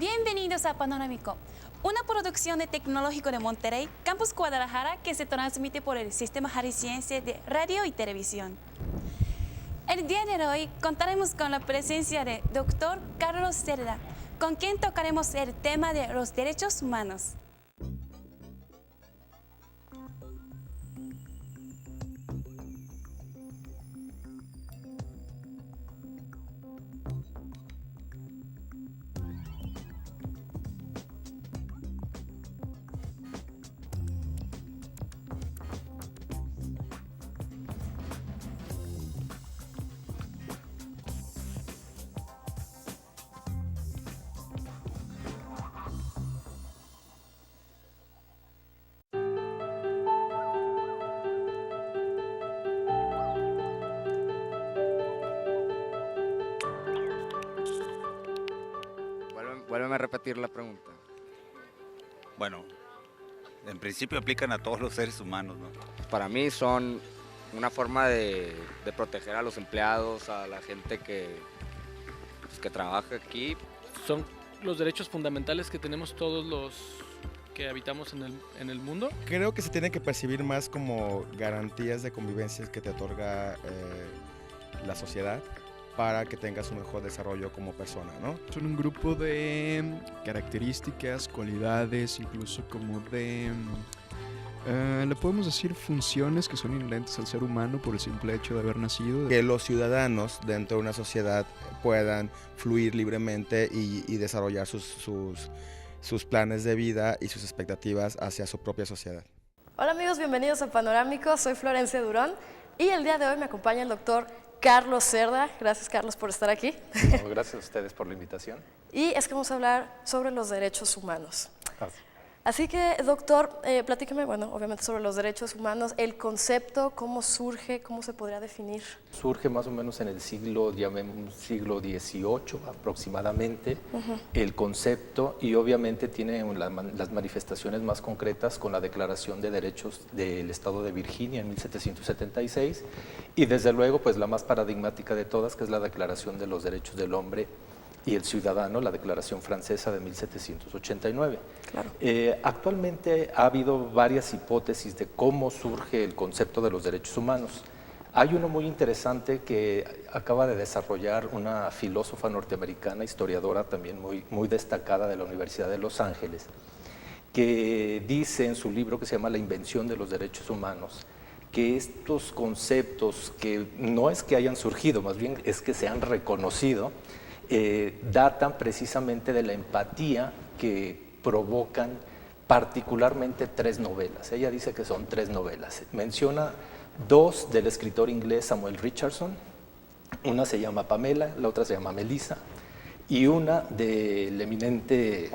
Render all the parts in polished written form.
Bienvenidos a Panorámico, una producción de Tecnológico de Monterrey, Campus Guadalajara, que se transmite por el Sistema Jalisciense de Radio y Televisión. El día de hoy contaremos con la presencia de Dr. Carlos Cerda, con quien tocaremos el tema de los derechos humanos. Vuélveme a repetir la pregunta. Bueno, en principio aplican a todos los seres humanos, ¿no? Para mí son una forma de proteger a los empleados, a la gente que trabaja aquí. Son los derechos fundamentales que tenemos todos los que habitamos en el mundo. Creo que se tiene que percibir más como garantías de convivencia que te otorga la sociedad para que tengas un mejor desarrollo como persona, ¿no? Son un grupo de características, cualidades, incluso como de, le podemos decir funciones que son inherentes al ser humano por el simple hecho de haber nacido. Que los ciudadanos dentro de una sociedad puedan fluir libremente y desarrollar sus planes de vida y sus expectativas hacia su propia sociedad. Hola amigos, bienvenidos a Panorámico, soy Florencia Durón y el día de hoy me acompaña el doctor Carlos Cerda. Gracias, Carlos, por estar aquí. No, gracias a ustedes por la invitación. Y es que vamos a hablar sobre los derechos humanos. Así que, doctor, platíqueme, bueno, obviamente sobre los derechos humanos, el concepto, cómo surge, cómo se podría definir. Surge más o menos en el siglo XVIII aproximadamente, el concepto, y obviamente tiene las manifestaciones más concretas con la Declaración de Derechos del Estado de Virginia en 1776, y desde luego pues la más paradigmática de todas, que es la Declaración de los Derechos del Hombre y el Ciudadano, la Declaración Francesa de 1789. Claro. Actualmente ha habido varias hipótesis de cómo surge el concepto de los derechos humanos. Hay uno muy interesante que acaba de desarrollar una filósofa norteamericana, historiadora también muy destacada de la Universidad de Los Ángeles, que dice en su libro que se llama La invención de los derechos humanos, que estos conceptos, que no es que hayan surgido, más bien es que se han reconocido, datan precisamente de la empatía que provocan particularmente tres novelas. Ella dice que son tres novelas. Menciona dos del escritor inglés Samuel Richardson, una se llama Pamela, la otra se llama Melissa, y una del eminente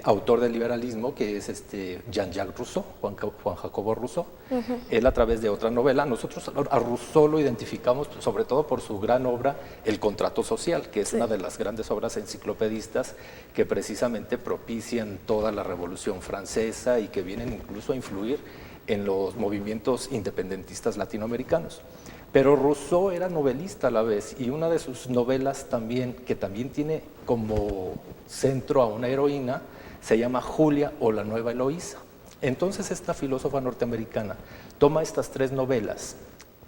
autor del liberalismo, que es Jean-Jacques Rousseau, Juan Jacobo Rousseau. Él, a través de otra novela, nosotros a Rousseau lo identificamos sobre todo por su gran obra El Contrato Social, que es una de las grandes obras enciclopedistas que precisamente propician toda la Revolución Francesa y que vienen incluso a influir en los movimientos independentistas latinoamericanos. Pero Rousseau era novelista a la vez, y una de sus novelas también, que también tiene como centro a una heroína, se llama Julia o la Nueva Eloísa. Entonces esta filósofa norteamericana toma estas tres novelas,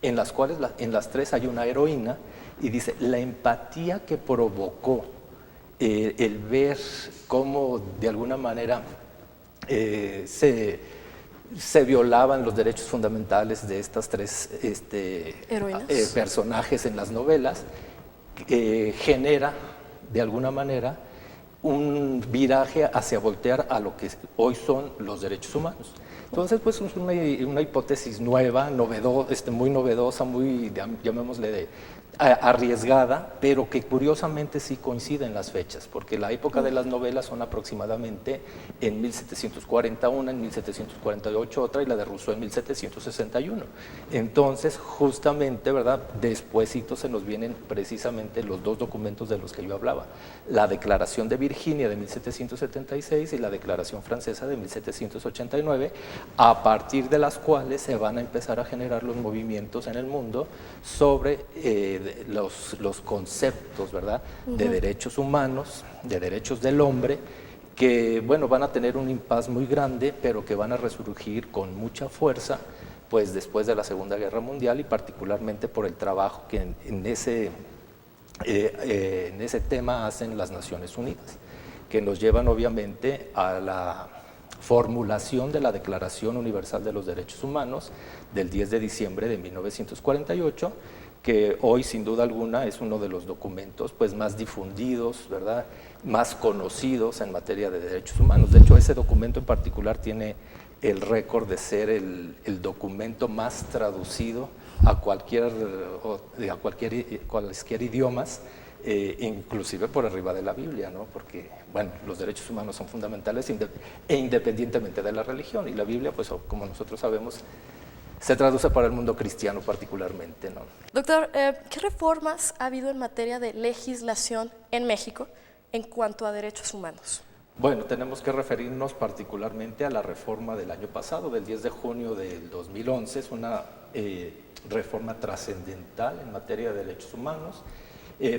en las cuales en las tres hay una heroína, y dice la empatía que provocó el ver cómo de alguna manera se violaban los derechos fundamentales de estas tres personajes en las novelas, genera de alguna manera un viraje hacia voltear a lo que hoy son los derechos humanos. Entonces, pues es una hipótesis nueva, muy novedosa, muy, llamémosle, arriesgada, pero que curiosamente sí coincide en las fechas, porque la época de las novelas son aproximadamente en 1740 una, en 1748 otra, y la de Rousseau en 1761. Entonces, justamente, ¿verdad?, despuésito se nos vienen precisamente los dos documentos de los que yo hablaba, la Declaración de Virginia de 1776 y la Declaración Francesa de 1789, a partir de las cuales se van a empezar a generar los movimientos en el mundo sobre los conceptos, ¿verdad?, de derechos humanos, de derechos del hombre, que, bueno, van a tener un impas muy grande, pero que van a resurgir con mucha fuerza, pues después de la Segunda Guerra Mundial y particularmente por el trabajo que en ese tema hacen las Naciones Unidas, que nos llevan obviamente a la formulación de la Declaración Universal de los Derechos Humanos del 10 de diciembre de 1948, que hoy sin duda alguna es uno de los documentos pues más difundidos, ¿verdad?, más conocidos en materia de derechos humanos. De hecho, ese documento en particular tiene el récord de ser el documento más traducido a cualquier idiomas, inclusive por arriba de la Biblia, ¿no? Porque, bueno, los derechos humanos son fundamentales e independientemente de la religión, y la Biblia, pues como nosotros sabemos, se traduce para el mundo cristiano particularmente, ¿no? Doctor, ¿qué reformas ha habido en materia de legislación en México en cuanto a derechos humanos? Bueno, tenemos que referirnos particularmente a la reforma del año pasado, del 10 de junio del 2011, es una reforma trascendental en materia de derechos humanos,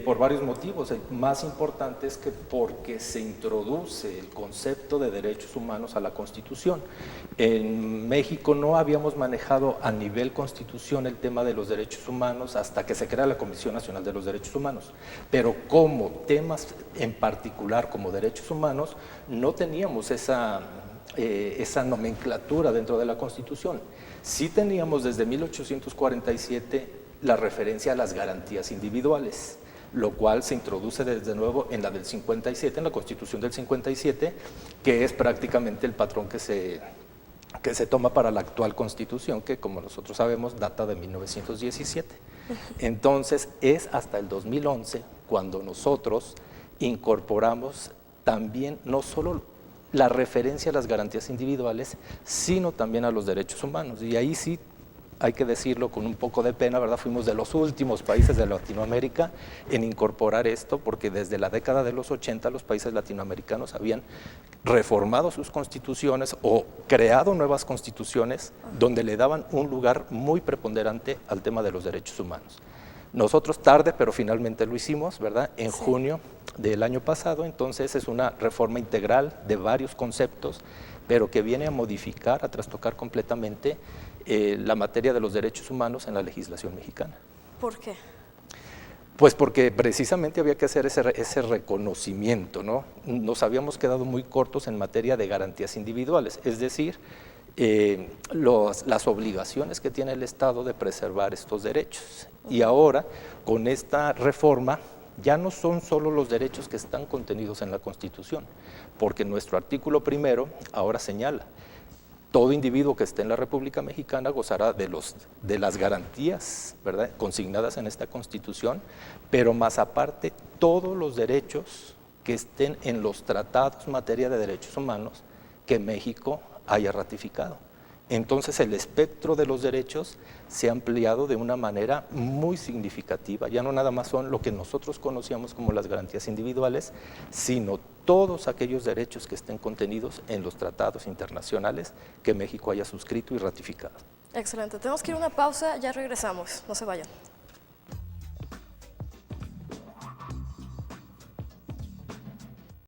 por varios motivos. El más importante es que porque se introduce el concepto de derechos humanos a la Constitución. En México no habíamos manejado a nivel Constitución el tema de los derechos humanos hasta que se crea la Comisión Nacional de los Derechos Humanos, pero como temas en particular como derechos humanos no teníamos esa nomenclatura dentro de la Constitución. Sí teníamos desde 1847 la referencia a las garantías individuales, lo cual se introduce desde nuevo en la del 57, en la Constitución del 57, que es prácticamente el patrón que se toma para la actual Constitución, que como nosotros sabemos data de 1917. Entonces es hasta el 2011 cuando nosotros incorporamos también no solo la referencia a las garantías individuales, sino también a los derechos humanos. Y ahí sí, hay que decirlo con un poco de pena, ¿verdad?, fuimos de los últimos países de Latinoamérica en incorporar esto, porque desde la década de los 80 los países latinoamericanos habían reformado sus constituciones o creado nuevas constituciones donde le daban un lugar muy preponderante al tema de los derechos humanos. Nosotros tarde, pero finalmente lo hicimos, ¿verdad?, en junio del año pasado. Entonces es una reforma integral de varios conceptos, pero que viene a modificar, a trastocar completamente la materia de los derechos humanos en la legislación mexicana. ¿Por qué? Pues porque precisamente había que hacer ese reconocimiento, ¿no? Nos habíamos quedado muy cortos en materia de garantías individuales, es decir, las obligaciones que tiene el Estado de preservar estos derechos. Y ahora, con esta reforma, ya no son solo los derechos que están contenidos en la Constitución, porque nuestro artículo primero ahora señala: todo individuo que esté en la República Mexicana gozará de las garantías, ¿verdad?, consignadas en esta Constitución, pero más aparte todos los derechos que estén en los tratados en materia de derechos humanos que México haya ratificado. Entonces el espectro de los derechos se ha ampliado de una manera muy significativa. Ya no nada más son lo que nosotros conocíamos como las garantías individuales, sino todos aquellos derechos que estén contenidos en los tratados internacionales que México haya suscrito y ratificado. Excelente. Tenemos que ir a una pausa, ya regresamos. No se vayan.